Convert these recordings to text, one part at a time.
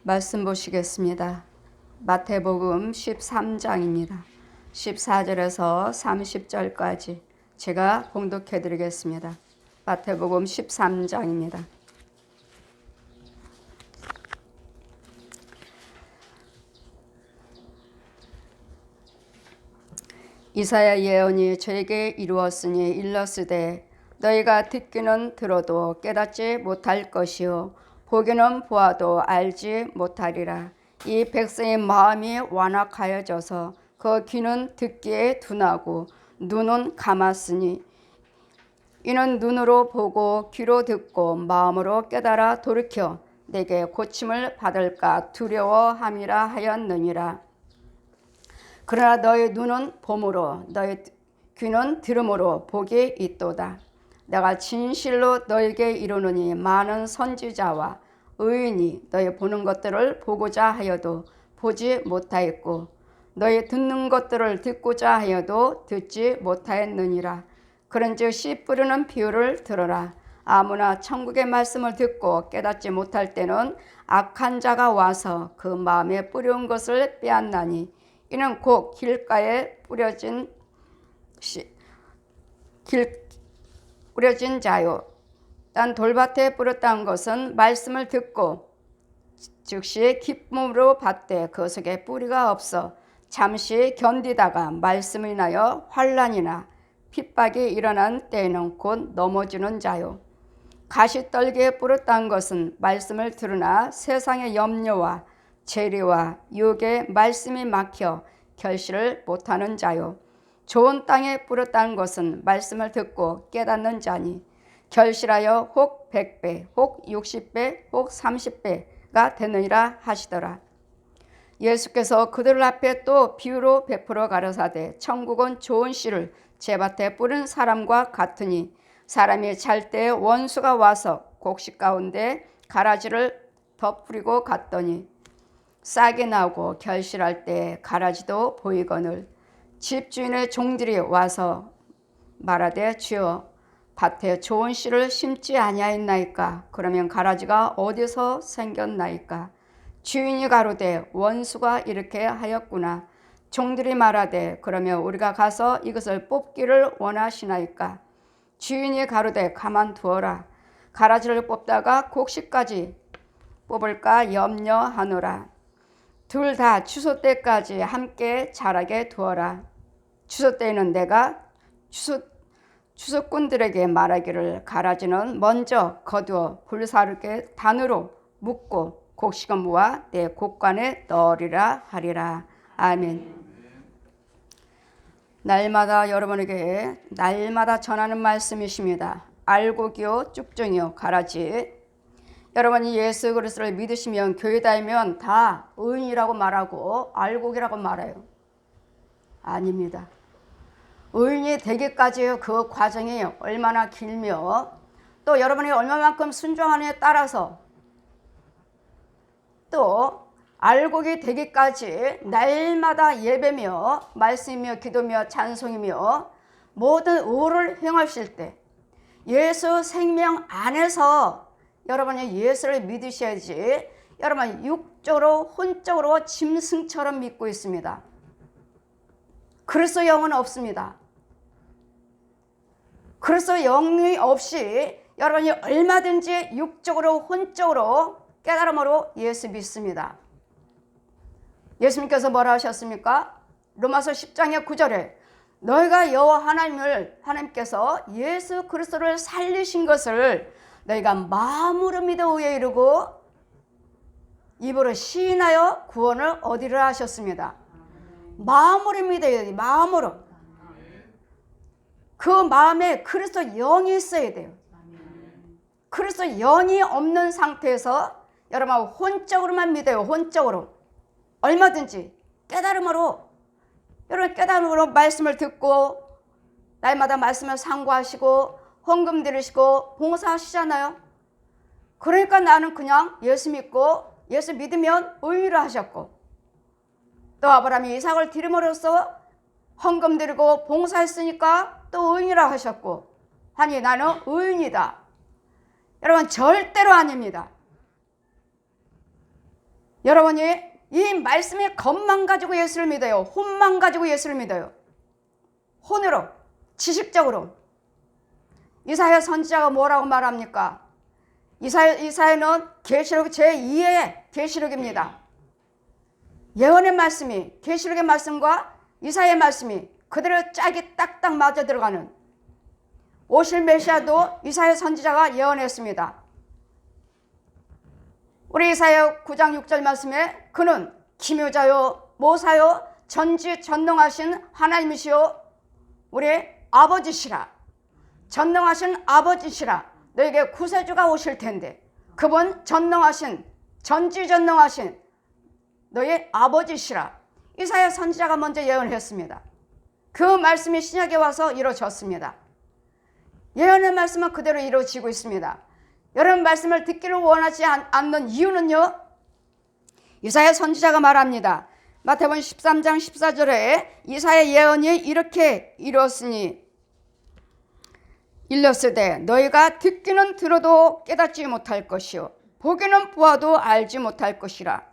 말씀 보시겠습니다. 마태복음 13장입니다. 14절에서 30절까지 제가 봉독해 드리겠습니다. 마태복음 13장입니다. 이사야 예언이 저에게 이루었으니 일렀으되 너희가 듣기는 들어도 깨닫지 못할 것이요 보기는 보아도 알지 못하리라. 이 백성의 마음이 완악하여져서 그 귀는 듣기에 둔하고 눈은 감았으니 이는 눈으로 보고 귀로 듣고 마음으로 깨달아 돌이켜 내게 고침을 받을까 두려워함이라 하였느니라. 그러나 너희 눈은 봄으로 너희 귀는 들음으로 복이 있도다. 내가 진실로 너에게 이르노니 많은 선지자와 의인이 너희 보는 것들을 보고자 하여도 보지 못하였고 너희 듣는 것들을 듣고자 하여도 듣지 못하였느니라. 그런즉 씨 뿌리는 비유를 들어라. 아무나 천국의 말씀을 듣고 깨닫지 못할 때는 악한 자가 와서 그 마음에 뿌려온 것을 빼앗나니 이는 곧 길가에 뿌려진 자요. 딴 돌밭에 뿌렸다는 것은 말씀을 듣고 즉시 기쁨으로 받되 그 속에 뿌리가 없어 잠시 견디다가 말씀을 인하여 환난이나 핍박이 일어난 때에는 곧 넘어지는 자요. 가시떨기에 뿌렸다는 것은 말씀을 들으나 세상의 염려와 재리와 유혹에 말씀이 막혀 결실을 못하는 자요. 좋은 땅에 뿌렸다는 것은 말씀을 듣고 깨닫는 자니 결실하여 혹 100배, 혹 60배, 혹 30배가 되느니라 하시더라. 예수께서 그들 앞에 또 비유로 베풀어 가라사대 천국은 좋은 씨를 제밭에 뿌린 사람과 같으니 사람이 잘 때 원수가 와서 곡식 가운데 가라지를 덮으리고 갔더니 싹이 나고 결실할 때 가라지도 보이거늘 집주인의 종들이 와서 말하되 주여 밭에 좋은 씨를 심지 아니하였나이까? 그러면 가라지가 어디서 생겼나이까? 주인이 가로되 원수가 이렇게 하였구나. 종들이 말하되 그러면 우리가 가서 이것을 뽑기를 원하시나이까? 주인이 가로되 가만두어라. 가라지를 뽑다가 곡식까지 뽑을까 염려하노라. 둘 다 추수 때까지 함께 자라게 두어라. 추수 때에는 내가 추수꾼들에게 말하기를 가라지는 먼저 거두어 불사르게 단으로 묶고 곡식은 모아 내 곡간에 넣으리라 하리라. 아멘. 날마다 여러분에게 날마다 전하는 말씀이십니다. 알곡이요 쭉정이요 가라지. 여러분이 예수 그리스도를 믿으시면 교회 다니면 다 의인이라고 말하고 알곡이라고 말해요. 아닙니다. 의인이 되기까지의 그 과정이 얼마나 길며 또 여러분이 얼마만큼 순종하느냐에 따라서 또 알곡이 되기까지 날마다 예배며 말씀이며 기도며 찬송이며 모든 의를 행하실 때 예수 생명 안에서 여러분이 예수를 믿으셔야지 여러분 육적으로 혼적으로 짐승처럼 믿고 있습니다. 그리스도 영은 없습니다. 그리스도 영이 없이 여러분이 얼마든지 육적으로 혼적으로 깨달음으로 예수 믿습니다. 예수님께서 뭐라 하셨습니까? 로마서 10장의 9절에 너희가 여호와 하나님께서 예수 그리스도를 살리신 것을 너희가 마음으로 믿어 의에 이르고 입으로 시인하여 구원을 얻으리라 하셨습니다. 마음으로 믿어야 돼요. 마음으로. 그 마음에 그리스도 영이 있어야 돼요. 그리스도 영이 없는 상태에서 여러분 혼적으로만 믿어요. 혼적으로. 얼마든지 깨달음으로 여러분 깨달음으로 말씀을 듣고 날마다 말씀을 상고하시고 헌금 드리시고 봉사하시잖아요. 그러니까 나는 그냥 예수 믿고 예수 믿으면 의인이라 하셨고 또 아브라함이 이삭을 드림으로써 헌금 드리고 봉사했으니까 또 의인이라 하셨고 하니 나는 의인이다. 여러분 절대로 아닙니다. 여러분이 이 말씀의 것만 가지고 예수를 믿어요? 혼만 가지고 예수를 믿어요? 혼으로, 지식적으로. 이사야 선지자가 뭐라고 말합니까? 이사야는 계시록 제2의 계시록입니다. 예언의 말씀이, 계시록의 말씀과 이사야의 말씀이 그대로 짝이 딱딱 맞아 들어가는, 오실 메시아도 이사야 선지자가 예언했습니다. 우리 이사야 9장 6절 말씀에 그는 기묘자요 모사요 전지전능하신 하나님이시요 우리 아버지시라. 전능하신 아버지시라. 너에게 구세주가 오실 텐데 그분 전능하신, 전지전능하신 너의 아버지시라. 이사야 선지자가 먼저 예언했습니다. 그 말씀이 신약에 와서 이루어졌습니다. 예언의 말씀은 그대로 이루어지고 있습니다. 여러분 말씀을 듣기를 원하지 않는 이유는요, 이사야 선지자가 말합니다. 마태복음 13장 14절에 이사야 예언이 이렇게 이루었으니 일렀으되 너희가 듣기는 들어도 깨닫지 못할 것이요 보기는 보아도 알지 못할 것이라.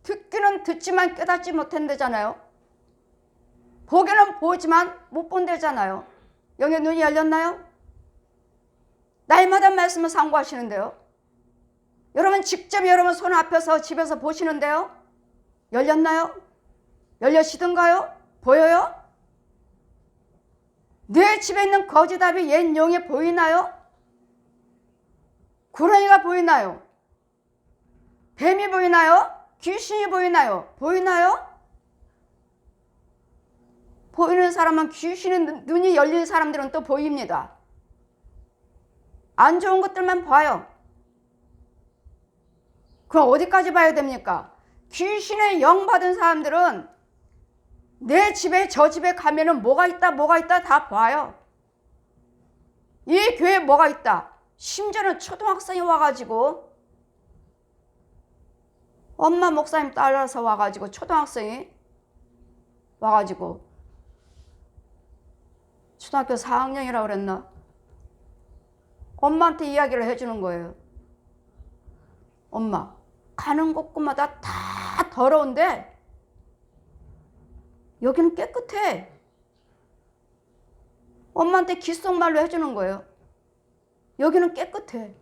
듣기는 듣지만 깨닫지 못한다잖아요. 보기는 보지만 못 본다잖아요. 영의 눈이 열렸나요? 날마다 말씀을 상고하시는데요. 여러분 직접 여러분 손 앞에서 집에서 보시는데요. 열렸나요? 열려지던가요? 보여요? 내 집에 있는 거지답이 옛 용이 보이나요? 구렁이가 보이나요? 뱀이 보이나요? 귀신이 보이나요? 보이나요? 보이는 사람은, 귀신의 눈이 열린 사람들은 또 보입니다. 안 좋은 것들만 봐요. 그럼 어디까지 봐야 됩니까? 귀신의 영 받은 사람들은 내 집에 저 집에 가면은 뭐가 있다 다 봐요. 이 교회에 뭐가 있다. 심지어는 초등학생이 와가지고, 엄마 목사님 따라서 와가지고, 초등학생이 와가지고, 초등학교 4학년이라고 그랬나? 엄마한테 이야기를 해주는 거예요. 엄마, 가는 곳마다 다 더러운데 여기는 깨끗해. 엄마한테 귓속말로 해주는 거예요. 여기는 깨끗해.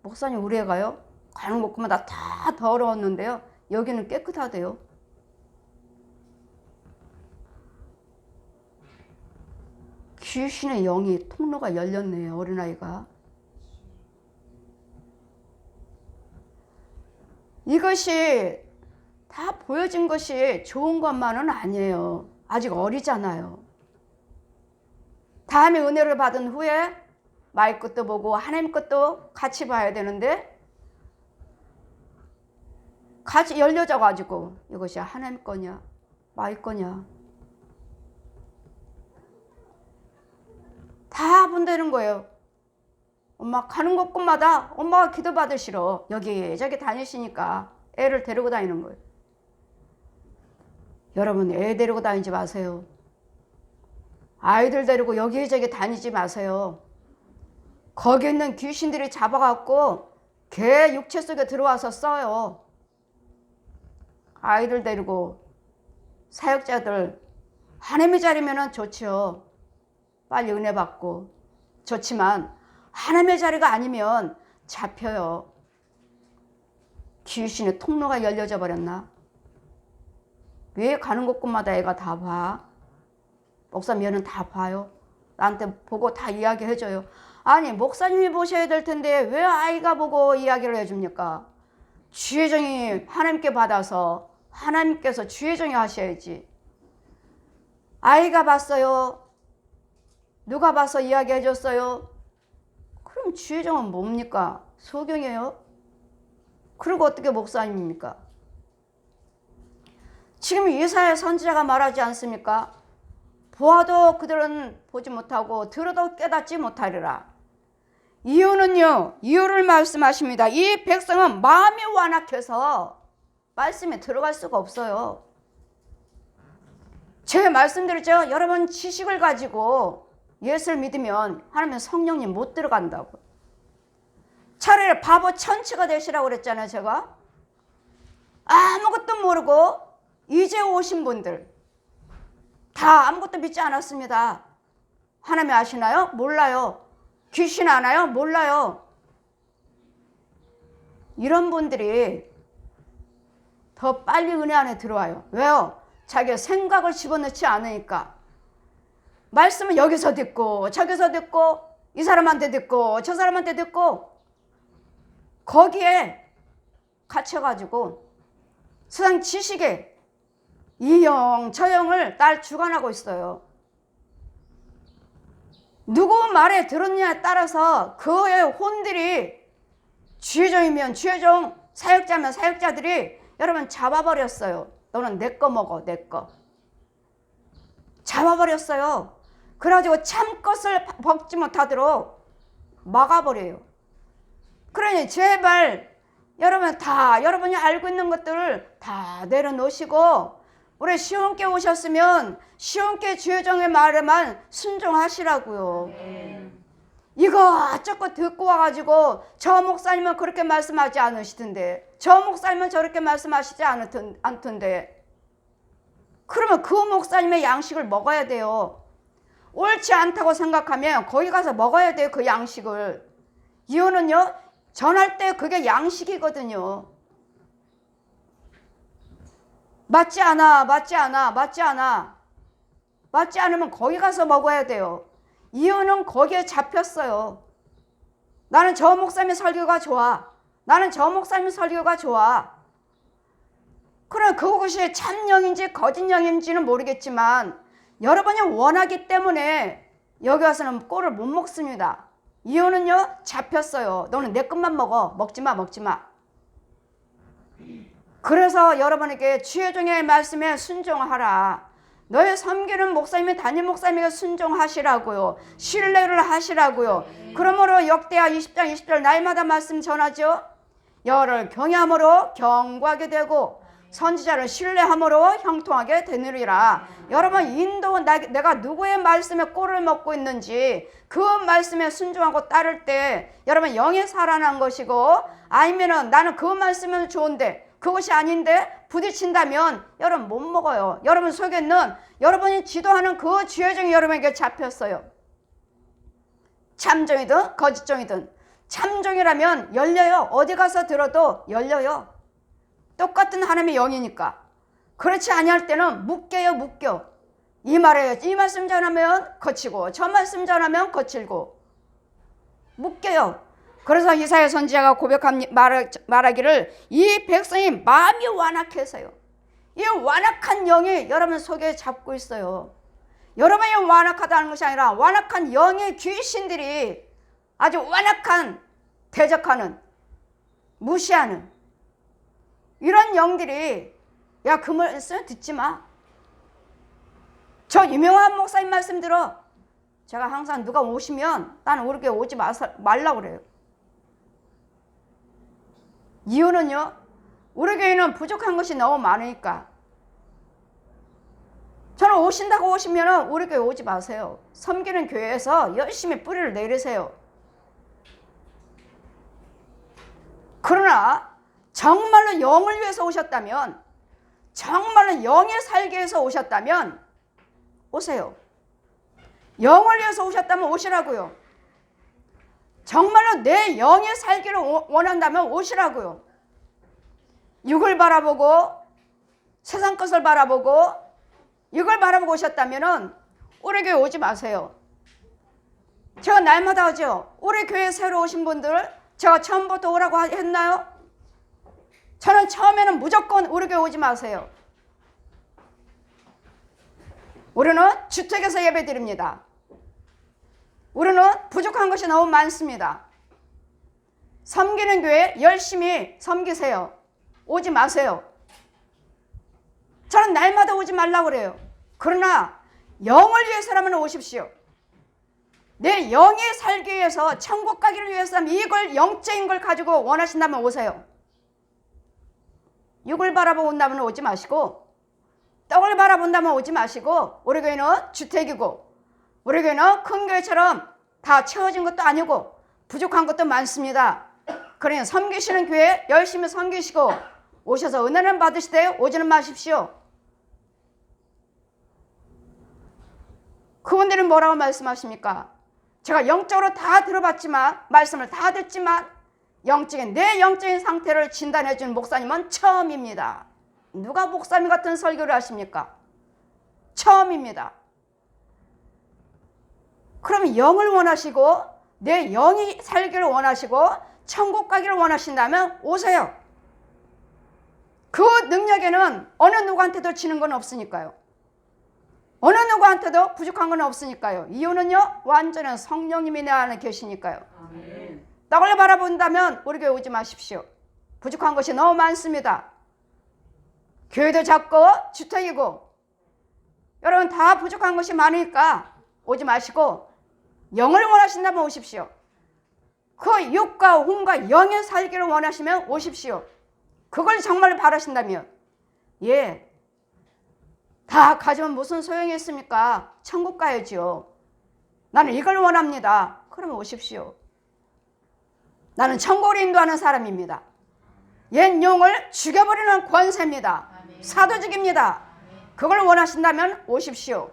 목사님 우리 애가요? 가는 곳마다 다 더러웠는데요. 여기는 깨끗하대요. 귀신의 영이 통로가 열렸네요. 어린아이가. 이것이 다 보여진 것이 좋은 것만은 아니에요. 아직 어리잖아요. 다음에 은혜를 받은 후에 마이 것도 보고 하나님 것도 같이 봐야 되는데 같이 열려져 가지고 이것이 하나님 거냐 마이 거냐 다 본다는 거예요. 엄마 가는 곳곳마다 엄마가 기도 받으시러 여기저기 다니시니까 애를 데리고 다니는 거예요. 여러분 애 데리고 다니지 마세요. 아이들 데리고 여기저기 다니지 마세요. 거기 있는 귀신들이 잡아갖고 걔 육체 속에 들어와서 써요. 아이들 데리고 사역자들 하나님의 자리면 좋죠. 빨리 은혜 받고 좋지만 하나님의 자리가 아니면 잡혀요. 귀신의 통로가 열려져 버렸나? 왜 가는 곳곳마다 애가 다 봐? 목사님 얘는 다 봐요. 나한테 보고 다 이야기해줘요. 아니 목사님이 보셔야 될 텐데 왜 아이가 보고 이야기를 해줍니까? 주의정이 하나님께 받아서 하나님께서 주의정이 하셔야지. 아이가 봤어요. 누가 봐서 이야기해줬어요? 그럼 주의정은 뭡니까? 소경이에요? 그리고 어떻게 목사님입니까? 지금 이사야 선지자가 말하지 않습니까? 보아도 그들은 보지 못하고 들어도 깨닫지 못하리라. 이유는요, 이유를 말씀하십니다. 이 백성은 마음이 완악해서 말씀에 들어갈 수가 없어요. 제가 말씀드렸죠. 여러분 지식을 가지고 예수를 믿으면 하나님은 성령님 못 들어간다고. 차라리 바보 천치가 되시라고 그랬잖아요. 제가 아무것도 모르고 이제 오신 분들 다 아무것도 믿지 않았습니다. 하나님 아시나요? 몰라요. 귀신 아나요? 몰라요. 이런 분들이 더 빨리 은혜 안에 들어와요. 왜요? 자기가 생각을 집어넣지 않으니까. 말씀은 여기서 듣고 저기서 듣고 이 사람한테 듣고 저 사람한테 듣고 거기에 갇혀가지고 세상 지식에 이 영 저 영을 날 주관하고 있어요. 누구 말에 들었냐에 따라서 그의 혼들이 주의종이면 주의종, 사역자면 사역자들이 여러분 잡아버렸어요. 너는 내 거 먹어, 내 거. 잡아버렸어요. 그래가지고 참것을 먹지 못하도록 막아버려요. 그러니 제발 여러분 다 여러분이 알고 있는 것들을 다 내려놓으시고 우리 시온께 오셨으면 시온께 주의종의 말에만 순종하시라고요. 이것저것 듣고 와가지고 저 목사님은 그렇게 말씀하지 않으시던데 저 목사님은 저렇게 말씀하시지 않던데 그러면 그 목사님의 양식을 먹어야 돼요. 옳지 않다고 생각하면 거기 가서 먹어야 돼요. 그 양식을. 이유는요, 전할 때 그게 양식이거든요. 맞지 않아, 맞지 않아, 맞지 않아. 맞지 않으면 거기 가서 먹어야 돼요. 이유는 거기에 잡혔어요. 나는 저 목사님의 설교가 좋아. 나는 저 목사님의 설교가 좋아. 그럼 그것이 참 영인지 거짓 영인지는 모르겠지만 여러분이 원하기 때문에 여기 와서는 꼴을 못 먹습니다. 이유는요, 잡혔어요. 너는 내 것만 먹어. 먹지 마, 먹지 마. 그래서 여러분에게 주의종의 말씀에 순종하라. 너의 섬기는 목사님이 담임 목사님에게 순종하시라고요. 신뢰를 하시라고요. 그러므로 역대하 20장 20절 날마다 말씀 전하죠. 여를 경외함으로 경고하게 되고 선지자를 신뢰함으로 형통하게 되느니라. 여러분 인도 내가 누구의 말씀에 꼴을 먹고 있는지 그 말씀에 순종하고 따를 때 여러분 영이 살아난 것이고 아니면은 나는 그 말씀은 좋은데 그것이 아닌데 부딪힌다면 여러분 못 먹어요. 여러분 속에는 여러분이 지도하는 그 주의종이 여러분에게 잡혔어요. 참종이든 거짓종이든 참종이라면 열려요. 어디 가서 들어도 열려요. 똑같은 하나님의 영이니까. 그렇지 아니할 때는 묶여요. 묶여. 이 말씀 전하면 거치고 저 말씀 전하면 거칠고 묶여요. 그래서 이사야 선지자가 말하기를 이 백성이 마음이 완악해서요. 이 완악한 영이 여러분 속에 잡고 있어요. 여러분이 완악하다는 것이 아니라 완악한 영의 귀신들이 아주 완악한 대적하는 무시하는 이런 영들이 야, 그 말씀 듣지 마. 저 유명한 목사님 말씀 들어. 제가 항상 누가 오시면 나는 우리 교회 오지 말라고 그래요. 이유는요, 우리 교회는 부족한 것이 너무 많으니까. 저는 오신다고 오시면 우리 교회 오지 마세요. 섬기는 교회에서 열심히 뿌리를 내리세요. 그러나 정말로 영을 위해서 오셨다면, 정말로 영에 살기 위해서 오셨다면 오세요. 영을 위해서 오셨다면 오시라고요. 정말로 내 영에 살기를 원한다면 오시라고요. 육을 바라보고 세상 것을 바라보고 이걸 바라보고 오셨다면 우리 교회 오지 마세요. 제가 날마다 하죠. 우리 교회 새로 오신 분들 제가 처음부터 오라고 했나요? 저는 처음에는 무조건 우리 교회 오지 마세요. 우리는 주택에서 예배 드립니다. 우리는 부족한 것이 너무 많습니다. 섬기는 교회 열심히 섬기세요. 오지 마세요. 저는 날마다 오지 말라고 그래요. 그러나 영을 위해서라면 오십시오. 내 영이 살기 위해서 천국 가기를 위해서라면 이걸 영적인 걸 가지고 원하신다면 오세요. 육을 바라보고 온다면 오지 마시고 떡을 바라본다면 오지 마시고 우리 교회는 주택이고 우리 교회는 큰 교회처럼 다 채워진 것도 아니고 부족한 것도 많습니다. 그러니 섬기시는 교회 열심히 섬기시고 오셔서 은혜는 받으시되 오지는 마십시오. 그분들은 뭐라고 말씀하십니까? 제가 영적으로 다 들어봤지만, 말씀을 다 듣지만 영적인 내 영적인 상태를 진단해 준 목사님은 처음입니다. 누가 목사님 같은 설교를 하십니까? 처음입니다. 그럼 영을 원하시고 내 영이 살기를 원하시고 천국 가기를 원하신다면 오세요. 그 능력에는 어느 누구한테도 지는 건 없으니까요. 어느 누구한테도 부족한 건 없으니까요. 이유는요, 완전한 성령님이 내 안에 계시니까요. 아멘. 떡을 바라본다면 우리 교회 오지 마십시오. 부족한 것이 너무 많습니다. 교회도 작고 주택이고 여러분 다 부족한 것이 많으니까 오지 마시고 영을 원하신다면 오십시오. 그 육과 혼과 영의 살기를 원하시면 오십시오. 그걸 정말 바라신다면 예, 다 가지면 무슨 소용이 있습니까? 천국 가야지요. 나는 이걸 원합니다. 그러면 오십시오. 나는 천국을 인도하는 사람입니다. 옛 용을 죽여버리는 권세입니다. 사도직입니다. 그걸 원하신다면 오십시오.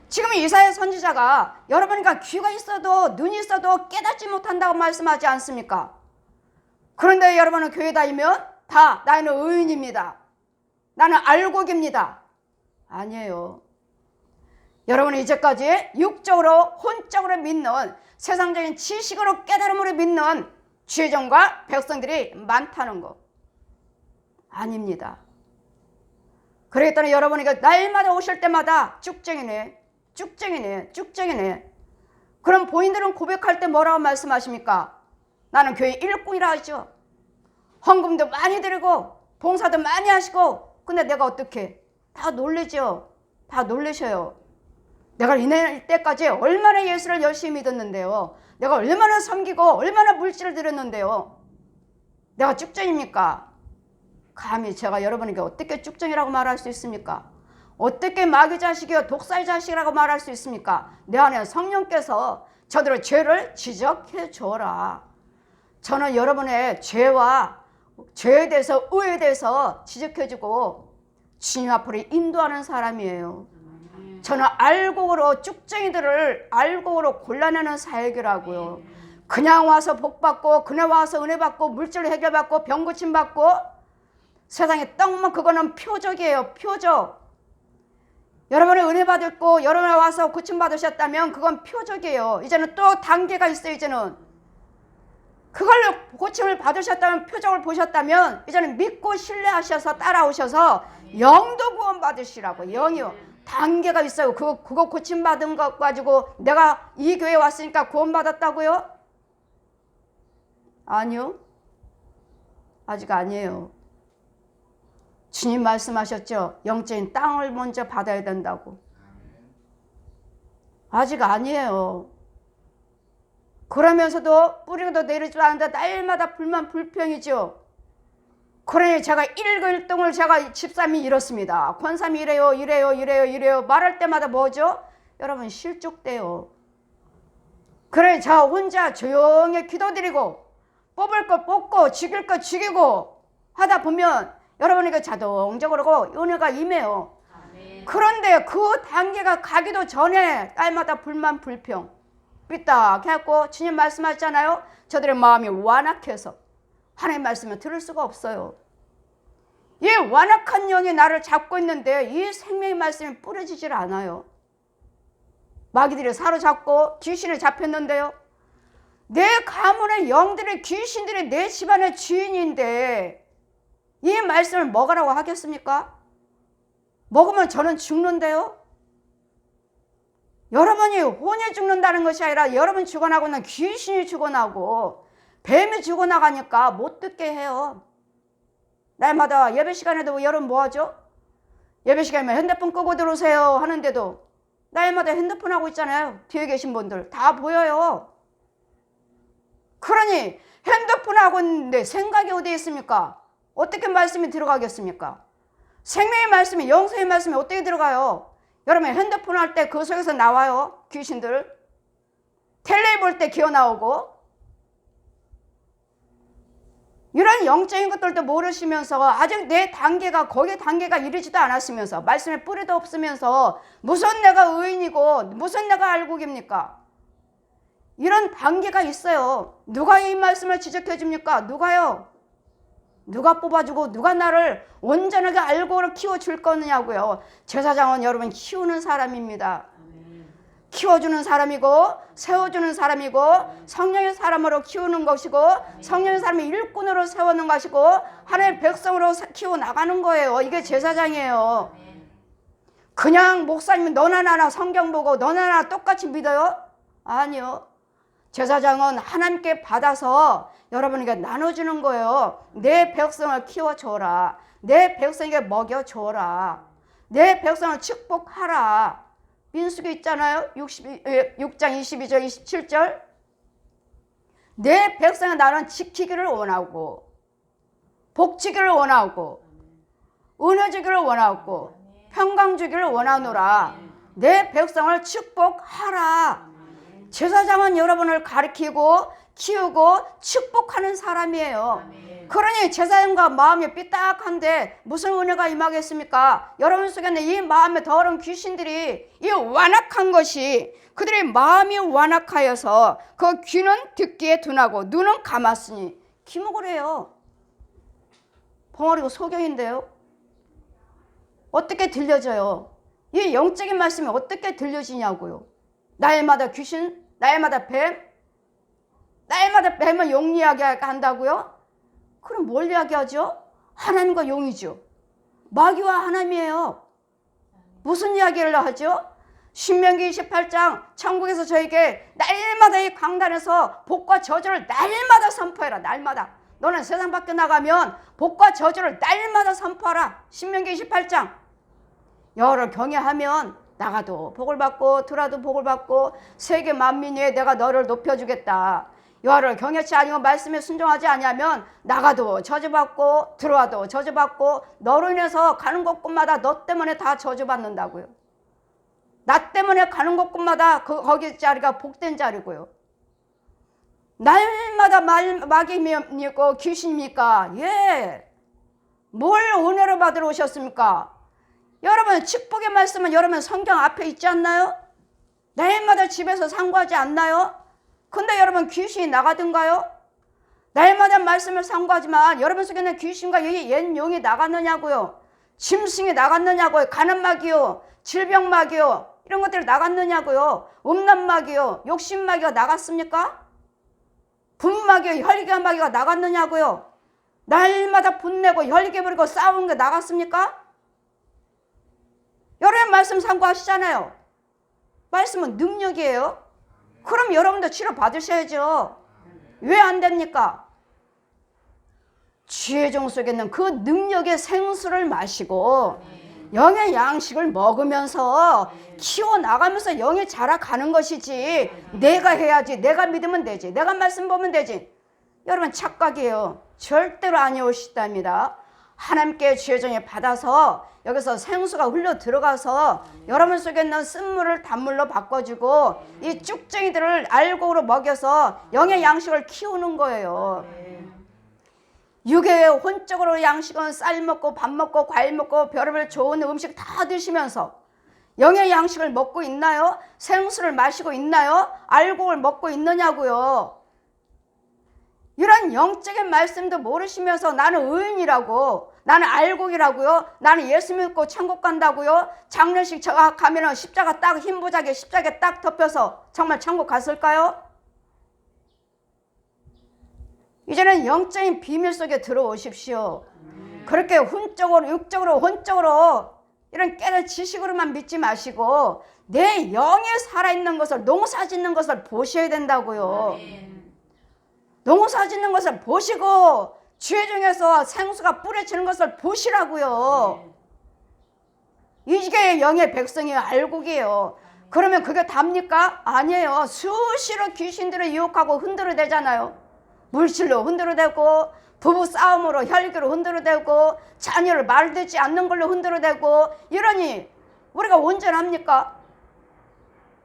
지금 이사야 선지자가 여러분이가 귀가 있어도 눈이 있어도 깨닫지 못한다고 말씀하지 않습니까? 그런데 여러분은 교회 다니면 다 나는 의인입니다. 나는 알곡입니다. 아니에요. 여러분은 이제까지 육적으로 혼적으로 믿는 세상적인 지식으로 깨달음으로 믿는 죄종과 백성들이 많다는 거 아닙니다. 그러기 때문에 여러분이 날마다 오실 때마다 쭉쟁이네 쭉쟁이네 쭉쟁이네. 그럼 본인들은 고백할 때 뭐라고 말씀하십니까? 나는 교회 일꾼이라 하죠. 헌금도 많이 드리고 봉사도 많이 하시고 근데 내가 어떻게 다 놀래죠. 다 놀라셔요. 내가 이날 때까지 얼마나 예수를 열심히 믿었는데요. 내가 얼마나 섬기고 얼마나 물질을 드렸는데요. 내가 쭉쟁입니까? 감히 제가 여러분에게 어떻게 쭉쟁이라고 말할 수 있습니까? 어떻게 마귀 자식이요 독사의 자식이라고 말할 수 있습니까? 내 안에 성령께서 저들의 죄를 지적해 줘라. 저는 여러분의 죄와 죄에 대해서 의에 대해서 지적해주고 주님 앞으로 인도하는 사람이에요. 저는 알곡으로 쭉쟁이들을 알곡으로 골라내는 사역이라고요. 그냥 와서 복 받고 그냥 와서 은혜 받고 물질 해결받고 병 고침 받고 세상에 떡만 그거는 표적이에요. 표적. 여러분이 은혜 받았고 여러분이 와서 고침 받으셨다면 그건 표적이에요. 이제는 또 단계가 있어요. 이제는 그걸로 고침을 받으셨다면 표적을 보셨다면 이제는 믿고 신뢰하셔서 따라오셔서 영도 구원 받으시라고. 영이요. 단계가 있어요. 그거 고침 받은 것 가지고 내가 이 교회에 왔으니까 구원 받았다고요? 아니요. 아직 아니에요. 주님 말씀하셨죠. 영적인 땅을 먼저 받아야 된다고. 아직 아니에요. 그러면서도 뿌리도 내리지도 않는데 날마다 불만 불평이죠. 그러니 제가 일거일동을 제가 집사람이 이렇습니다. 권사님이 이래요. 말할 때마다 뭐죠? 여러분 실족돼요. 그러니 저 혼자 조용히 기도드리고 뽑을 거 뽑고 죽일 거 죽이고 하다 보면 여러분에게 자동적으로 은혜가 임해요. 아멘. 그런데 그 단계가 가기도 전에 날마다 불만 불평 삐딱 해갖고 주님 말씀하셨잖아요. 저들의 마음이 완악해서 하나님 말씀을 들을 수가 없어요. 이 완악한 영이 나를 잡고 있는데 이 생명의 말씀이 뿌려지질 않아요. 마귀들이 사로잡고 귀신에 잡혔는데요. 내 가문의 영들의 귀신들이 내 집안의 주인인데 이 말씀을 먹으라고 하겠습니까? 먹으면 저는 죽는데요. 여러분이 혼이 죽는다는 것이 아니라 여러분 죽어나고는 귀신이 죽어나고 뱀이 죽어나가니까 못 듣게 해요. 날마다 예배 시간에도 여러분 뭐하죠? 예배 시간이면 핸드폰 끄고 들어오세요 하는데도 날마다 핸드폰 하고 있잖아요. 뒤에 계신 분들 다 보여요. 그러니 핸드폰 하고 있는데 생각이 어디에 있습니까? 어떻게 말씀이 들어가겠습니까? 생명의 말씀이 영성의 말씀이 어떻게 들어가요? 여러분 핸드폰 할 때 그 속에서 나와요. 귀신들. 텔레비 볼 때 기어 나오고 이런 영적인 것들도 모르시면서 아직 내 단계가 거기 단계가 이르지도 않았으면서 말씀에 뿌리도 없으면서 무슨 내가 의인이고 무슨 내가 알곡입니까? 이런 단계가 있어요. 누가 이 말씀을 지적해 줍니까? 누가요? 누가 뽑아주고 누가 나를 온전하게 알고로 키워줄 거냐고요. 제사장은 여러분 키우는 사람입니다. 키워주는 사람이고 세워주는 사람이고 성령의 사람으로 키우는 것이고 성령의 사람의 일꾼으로 세우는 것이고 하나님의 백성으로 키워나가는 거예요. 이게 제사장이에요. 그냥 목사님 너나 나나 성경 보고 너나 나나 똑같이 믿어요? 아니요. 제사장은 하나님께 받아서 여러분에게 나눠주는 거예요. 내 백성을 키워줘라. 내 백성에게 먹여줘라. 내 백성을 축복하라. 민수기 있잖아요. 6장 22절 27절. 내 백성을 나는 지키기를 원하고 복지기를 원하고 은혜 주기를 원하고 평강 주기를 원하노라. 내 백성을 축복하라. 제사장은 여러분을 가리키고 키우고 축복하는 사람이에요. 그러니 제사장과 마음이 삐딱한데 무슨 은혜가 임하겠습니까? 여러분 속에는 이 마음에 더러운 귀신들이 이 완악한 것이 그들의 마음이 완악하여서 그 귀는 듣기에 둔하고 눈은 감았으니 기목을 해요. 벙어리고 소경인데요. 어떻게 들려져요? 이 영적인 말씀이 어떻게 들려지냐고요. 날마다 귀신, 날마다 뱀, 날마다 뱀을 용 이야기하게 한다고요? 그럼 뭘 이야기하죠? 하나님과 용이죠. 마귀와 하나님이에요. 무슨 이야기를 하죠? 신명기 28장 천국에서 저에게 날마다 이 강단에서 복과 저주를 날마다 선포해라. 날마다. 너는 세상 밖에 나가면 복과 저주를 날마다 선포하라. 신명기 28장. 여호와를 경외하면 나가도 복을 받고 들어와도 복을 받고 세계 만민 위에 내가 너를 높여주겠다. 여호와를 경외치 아니고 말씀에 순종하지 아니하면 나가도 저주받고 들어와도 저주받고 너로 인해서 가는 곳곳마다 너 때문에 다 저주받는다고요. 나 때문에 가는 곳곳마다 거기 자리가 복된 자리고요. 날마다 마귀입니까? 귀신입니까? 예. 뭘 은혜로 받으러 오셨습니까? 여러분 축복의 말씀은 여러분 성경 앞에 있지 않나요? 날마다 집에서 상고하지 않나요? 근데 여러분 귀신이 나가든가요? 날마다 말씀을 상고하지만 여러분 속에는 귀신과 이 옛 용이 나갔느냐고요. 짐승이 나갔느냐고요. 가는 마귀요. 질병 마귀요. 이런 것들이 나갔느냐고요. 음란 마귀요. 욕심 마귀가 나갔습니까? 분마귀요. 혈기 마귀가 나갔느냐고요. 날마다 분내고 혈기 부리고 싸우는 게 나갔습니까? 여러분 말씀 상고하시잖아요. 말씀은 능력이에요. 그럼 여러분도 치료 받으셔야죠. 왜 안 됩니까? 지혜종 속에 있는 그 능력의 생수를 마시고 영의 양식을 먹으면서 키워나가면서 영이 자라가는 것이지 내가 해야지 내가 믿으면 되지 내가 말씀 보면 되지. 여러분 착각이에요. 절대로 아니오시답니다. 하나님께 지혜종에 받아서 여기서 생수가 흘러 들어가서 여러분 속에 있는 쓴물을 단물로 바꿔주고 이 쭉쟁이들을 알곡으로 먹여서 영의 양식을 키우는 거예요. 육의 혼적으로 양식은 쌀 먹고 밥 먹고 과일 먹고 별의별 좋은 음식 다 드시면서 영의 양식을 먹고 있나요? 생수를 마시고 있나요? 알곡을 먹고 있느냐고요. 이런 영적인 말씀도 모르시면서 나는 의인이라고 나는 알곡이라고요. 나는 예수 믿고 천국 간다고요. 장례식 가면 십자가 딱 흰부자게 십자가에 딱 덮여서 정말 천국 갔을까요? 이제는 영적인 비밀 속에 들어오십시오. 그렇게 훈적으로 육적으로 혼적으로 이런 깨달은 지식으로만 믿지 마시고 내 영에 살아있는 것을 농사 짓는 것을 보셔야 된다고요. 농사 짓는 것을 보시고 죄 중에서 생수가 뿌려지는 것을 보시라고요. 이게 영의 백성이에요. 알곡이에요. 그러면 그게 답니까? 아니에요. 수시로 귀신들을 유혹하고 흔들어대잖아요. 물질로 흔들어대고 부부 싸움으로 혈기로 흔들어대고 자녀를 말 듣지 않는 걸로 흔들어대고 이러니 우리가 온전합니까?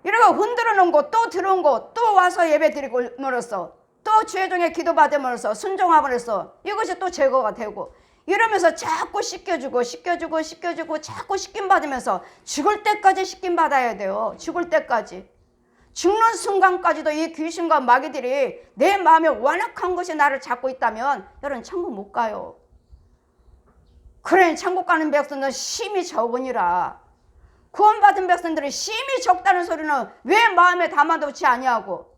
이러고 흔들어 놓은 거 또 들어온 거 또 와서 예배 드리고 멀었어. 또 주의 종의 기도 받음으로써 순종함으로써 이것이 또 제거가 되고 이러면서 자꾸 씻겨주고 자꾸 씻김 받으면서 죽을 때까지 씻김 받아야 돼요. 죽을 때까지. 죽는 순간까지도 이 귀신과 마귀들이 내 마음에 완악한 것이 나를 잡고 있다면 여러분 천국 못 가요. 그러니 천국 가는 백성들은 심히 적으니라. 구원받은 백성들이 심히 적다는 소리는 왜 마음에 담아놓지 아니하고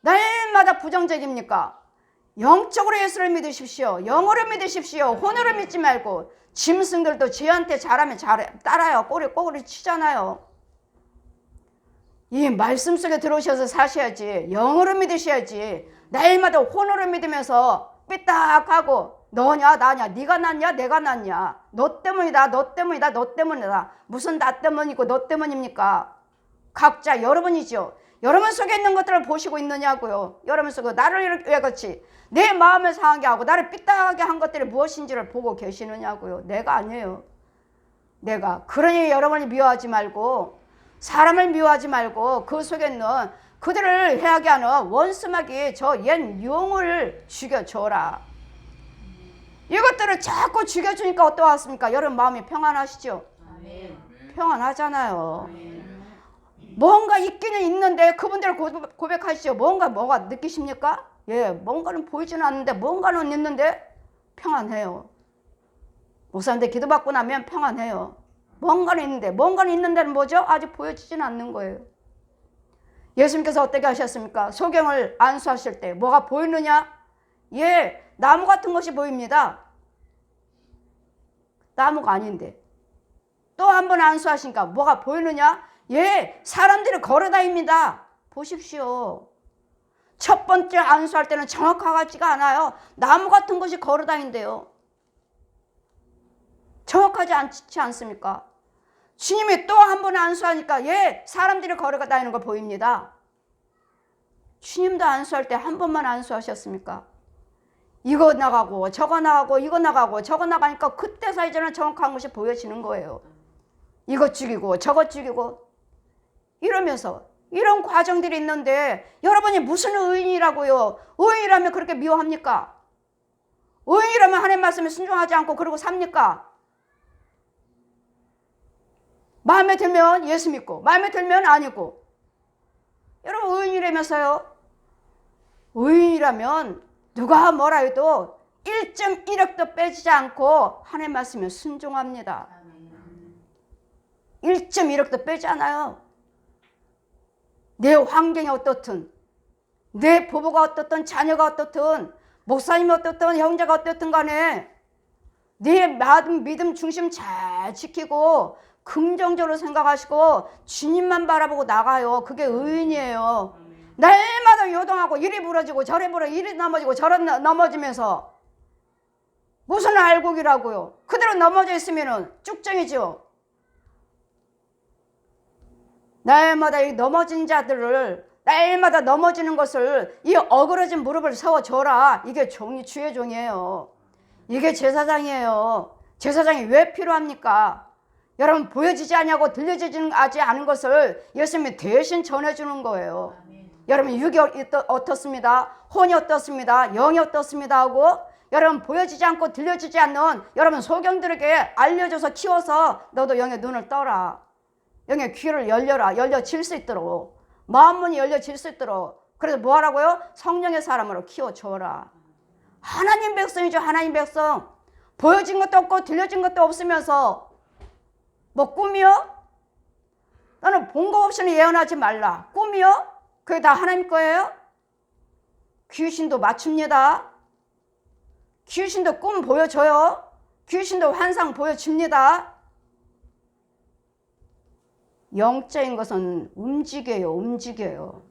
날마다 부정적입니까? 영적으로 예수를 믿으십시오. 영으로 믿으십시오. 혼으로 믿지 말고. 짐승들도 쟤한테 잘하면 따라요. 꼬리 치잖아요. 이 말씀 속에 들어오셔서 사셔야지. 영으로 믿으셔야지. 날마다 혼으로 믿으면서 삐딱하고 너냐 나냐 네가 낫냐 내가 낫냐 너 때문이다 너 때문이다 너 때문이다. 무슨 나 때문이고 너 때문입니까? 각자 여러분이죠. 여러분 속에 있는 것들을 보시고 있느냐고요. 여러분 속에 나를 왜 그렇지 내 마음을 상하게 하고 나를 삐딱하게 한 것들이 무엇인지를 보고 계시느냐고요. 내가 아니에요. 내가. 그러니 여러분이 미워하지 말고 사람을 미워하지 말고 그 속에 있는 그들을 해하게 하는 원수마귀 저 옛 용을 죽여줘라. 이것들을 자꾸 죽여주니까 어떠하십니까? 여러분 마음이 평안하시죠? 평안하잖아요. 뭔가 있기는 있는데 그분들 고백하시죠. 뭐가 느끼십니까? 예, 뭔가는 보이지는 않는데 뭔가는 있는데 평안해요. 목사님들 기도받고 나면 평안해요. 뭔가는 있는 데는 뭐죠? 아직 보여지지는 않는 거예요. 예수님께서 어떻게 하셨습니까? 소경을 안수하실 때 뭐가 보이느냐? 예, 나무 같은 것이 보입니다. 나무가 아닌데. 또 한 번 안수하시니까 뭐가 보이느냐? 예, 사람들이 걸어다닙니다. 보십시오. 첫 번째 안수할 때는 정확하지가 않아요. 나무 같은 것이 걸어다닌대요. 정확하지 않지 않습니까? 주님이 또 한 번 안수하니까 예, 사람들이 걸어다니는 거 보입니다. 주님도 안수할 때 한 번만 안수하셨습니까? 이거 나가고 저거 나가고 이거 나가고 저거 나가니까 그때서 이제는 정확한 것이 보여지는 거예요. 이거 죽이고 저거 죽이고 이러면서 이런 과정들이 있는데 여러분이 무슨 의인이라고요? 의인이라면 그렇게 미워합니까? 의인이라면 하나님 말씀에 순종하지 않고 그러고 삽니까? 마음에 들면 예수 믿고 마음에 들면 아니고. 여러분 의인이라면서요. 의인이라면 누가 뭐라 해도 1.1억도 빼지 않고 하나님 말씀에 순종합니다. 1.1억도 빼지 않아요. 내 환경이 어떻든 내 부부가 어떻든 자녀가 어떻든 목사님이 어떻든 형제가 어떻든 간에 내 믿음 중심 잘 지키고 긍정적으로 생각하시고 주님만 바라보고 나가요. 그게 의인이에요. 날마다 요동하고 이리 부러지고 저리 부러지고 이리 넘어지고 저리 넘어지면서 무슨 알곡이라고요. 그대로 넘어져 있으면 쭉정이죠. 날마다 이 넘어진 자들을 날마다 넘어지는 것을 이 어그러진 무릎을 세워줘라. 이게 주의 종이에요. 이게 제사장이에요. 제사장이 왜 필요합니까? 여러분 보여지지 않냐고 들려지지 않은 것을 예수님이 대신 전해주는 거예요. 여러분 육이 어떻습니다? 혼이 어떻습니다? 영이 어떻습니다? 하고 여러분 보여지지 않고 들려지지 않는 여러분 소경들에게 알려줘서 키워서 너도 영의 눈을 떠라. 영의 귀를 열려라. 열려질 수 있도록. 마음문이 열려질 수 있도록. 그래서 뭐 하라고요? 성령의 사람으로 키워줘라. 하나님 백성이죠. 하나님 백성. 보여진 것도 없고 들려진 것도 없으면서 뭐 꿈이요? 너는 본 거 없이는 예언하지 말라. 꿈이요? 그게 다 하나님 거예요? 귀신도 맞춥니다. 귀신도 꿈 보여줘요. 귀신도 환상 보여줍니다. 영적인 것은 움직여요.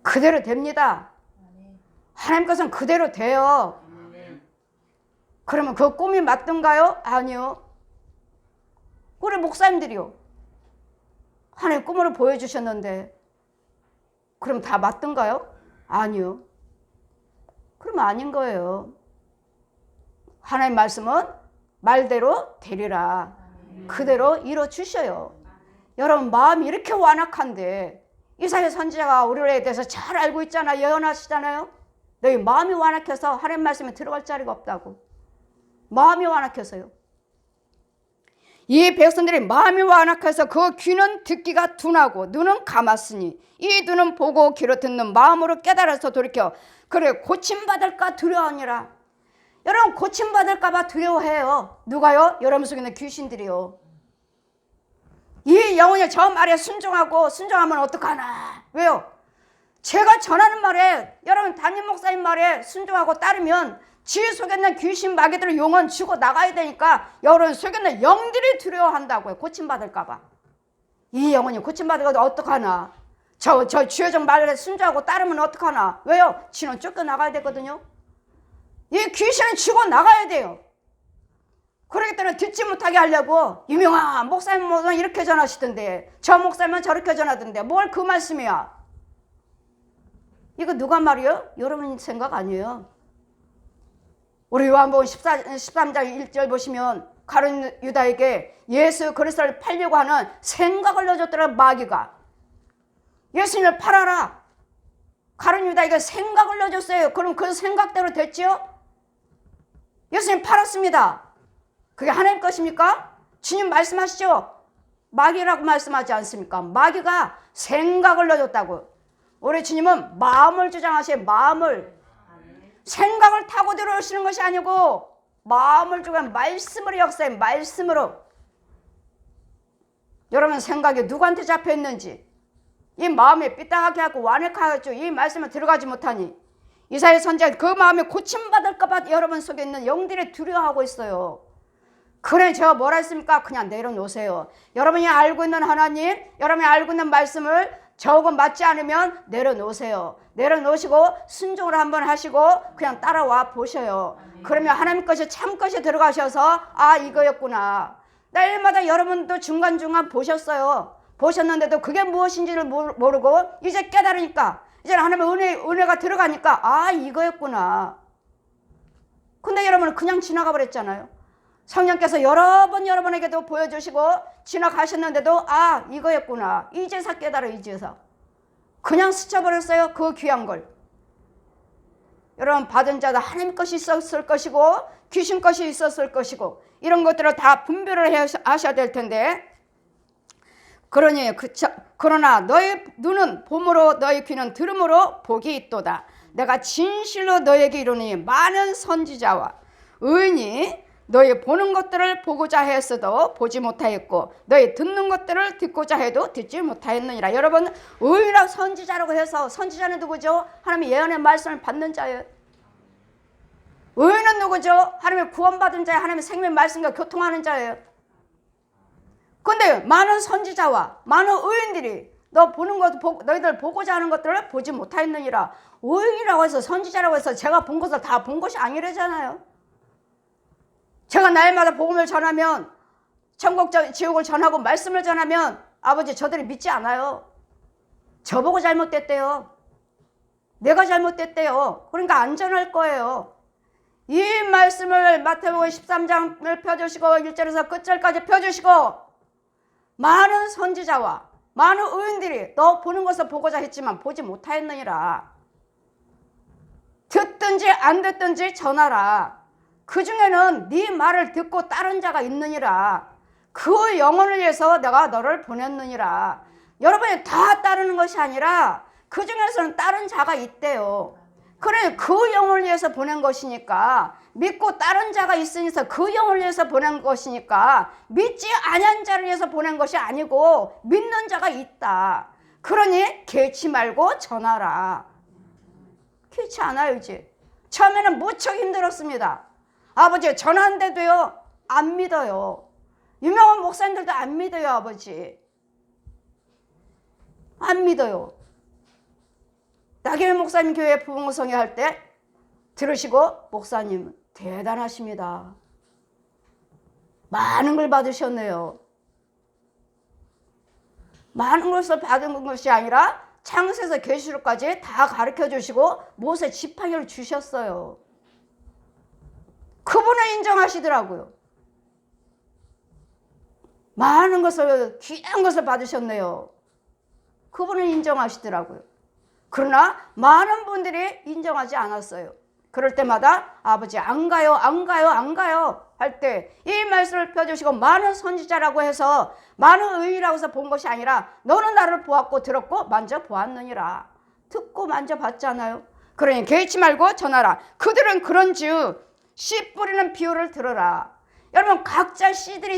그대로 됩니다. 하나님 것은 그대로 돼요. 그러면 그 꿈이 맞던가요? 아니요. 우리 목사님들이요. 하나님 꿈으로 보여주셨는데 그럼 다 맞던가요? 아니요. 그럼 아닌 거예요. 하나님 말씀은 말대로 되리라. 그대로 이뤄주셔요. 여러분 마음이 이렇게 완악한데 이사야 선지자가 우리에 대해서 잘 알고 있잖아. 예언하시잖아요. 너희 마음이 완악해서 하나님 말씀에 들어갈 자리가 없다고. 마음이 완악해서요. 이 백성들이 마음이 완악해서 그 귀는 듣기가 둔하고 눈은 감았으니 이 눈은 보고 귀로 듣는 마음으로 깨달아서 돌이켜 그래 고침받을까 두려워하니라. 여러분 고침받을까 봐 두려워해요. 누가요? 여러분 속에 있는 귀신들이요. 이 영혼이 저 말에 순종하면 어떡하나. 왜요? 제가 전하는 말에 여러분 담임 목사님 말에 순종하고 따르면 지 속에 있는 귀신 마귀들을 영혼 주고 나가야 되니까 여러분 속에 있는 영들이 두려워한다고요. 고침받을까 봐. 이 영혼이 고침받을까 어떡하나. 저 주여정 말에 순종하고 따르면 어떡하나. 왜요? 지는 쫓겨나가야 되거든요. 이 귀신은 주고 나가야 돼요. 그러기 때문에 듣지 못하게 하려고 유명한 목사님은 이렇게 전하시던데 저 목사님은 저렇게 전하던데 뭘 그 말씀이야. 이거 누가 말이요? 여러분 생각 아니에요. 우리 요한복음 13장 1절 보시면 가룟 유다에게 예수 그리스도를 팔려고 하는 생각을 넣어줬더라. 마귀가 예수님을 팔아라. 가룟 유다에게 생각을 넣어줬어요. 그럼 그 생각대로 됐죠? 예수님 팔았습니다. 그게 하나님 것입니까? 주님 말씀하시죠. 마귀라고 말씀하지 않습니까? 마귀가 생각을 넣어줬다고. 우리 주님은 마음을 주장하세요. 마음을. 생각을 타고 들어오시는 것이 아니고 마음을 주고 말씀으로 역사해. 말씀으로. 여러분 생각이 누구한테 잡혀 있는지 이 마음에 삐딱하게 하고 완악하겠죠. 이 말씀에 들어가지 못하니 이사야 선지자 그 마음에 고침받을까 봐 여러분 속에 있는 영들이 두려워하고 있어요. 그래 제가 뭐라 했습니까? 그냥 내려놓으세요. 여러분이 알고 있는 하나님, 여러분이 알고 있는 말씀을 조금 맞지 않으면 내려놓으세요. 내려놓으시고 순종을 한번 하시고 그냥 따라와 보셔요. 그러면 하나님 것이 참 것이 들어가셔서 아 이거였구나. 날마다 여러분도 중간중간 보셨어요. 보셨는데도 그게 무엇인지를 모르고 이제 깨달으니까 이제 하나님의 은혜가 들어가니까 아 이거였구나. 근데 여러분은 그냥 지나가 버렸잖아요. 성령께서 여러 번 여러분에게도 보여주시고 지나가셨는데도 아 이거였구나. 이제서 깨달아. 이제서 그냥 스쳐버렸어요. 그 귀한 걸. 여러분 받은 자도 하나님 것이 있었을 것이고 귀신 것이 있었을 것이고 이런 것들을 다 분별을 하셔야 될 텐데 그러나 너희 눈은 봄으로 너희 귀는 들음으로 복이 있도다. 내가 진실로 너에게 이르노니 많은 선지자와 의인이 너희 보는 것들을 보고자 했어도 보지 못하였고 너희 듣는 것들을 듣고자 해도 듣지 못하였느니라. 여러분 의인이라고 선지자라고 해서 선지자는 누구죠? 하나님의 예언의 말씀을 받는 자예요. 의인은 누구죠? 하나님의 구원받은 자예요. 하나님의 생명 말씀과 교통하는 자예요. 그런데 많은 선지자와 많은 의인들이 너 보는 것 너희들 보고자 하는 것들을 보지 못하였느니라. 의인이라고 해서 선지자라고 해서 제가 본 것을 다 본 것이 아니래잖아요. 제가 날마다 복음을 전하면 천국 지옥을 전하고 말씀을 전하면 아버지 저들이 믿지 않아요. 저보고 잘못됐대요. 내가 잘못됐대요. 그러니까 안 전할 거예요. 이 말씀을 마태복음 13장을 펴주시고 1절에서 끝절까지 펴주시고 많은 선지자와 많은 의인들이 너 보는 것을 보고자 했지만 보지 못하였느니라. 듣든지 안 듣든지 전하라. 그 중에는 네 말을 듣고 따른 자가 있느니라. 그 영혼을 위해서 내가 너를 보냈느니라. 여러분이 다 따르는 것이 아니라 그 중에서는 따른 자가 있대요. 그래 그 영혼을 위해서 보낸 것이니까 믿고 따른 자가 있으니까 그 영혼을 위해서 보낸 것이니까 믿지 아니한 자를 위해서 보낸 것이 아니고 믿는 자가 있다. 그러니 개치 말고 전하라. 개치 않아요. 이제 처음에는 무척 힘들었습니다. 아버지 전하는데도요 안 믿어요. 유명한 목사님들도 안 믿어요. 아버지 안 믿어요. 나경희 목사님 교회 부흥성회 할 때 들으시고 목사님 대단하십니다. 많은 걸 받으셨네요. 많은 것을 받은 것이 아니라 창세에서 계시록까지 다 가르쳐 주시고 모세 지팡이를 주셨어요. 그분을 인정하시더라고요. 많은 것을 귀한 것을 받으셨네요. 그분은 인정하시더라고요. 그러나 많은 분들이 인정하지 않았어요. 그럴 때마다 아버지 안 가요, 안 가요, 안 가요 할 때 이 말씀을 펴주시고 많은 선지자라고 해서 많은 의인이라고 해서 본 것이 아니라 너는 나를 보았고 들었고 만져보았느니라. 듣고 만져봤잖아요. 그러니 개의치 말고 전하라. 그들은 그런즉 씨 뿌리는 비유를 들으라. 여러분 각자 씨들이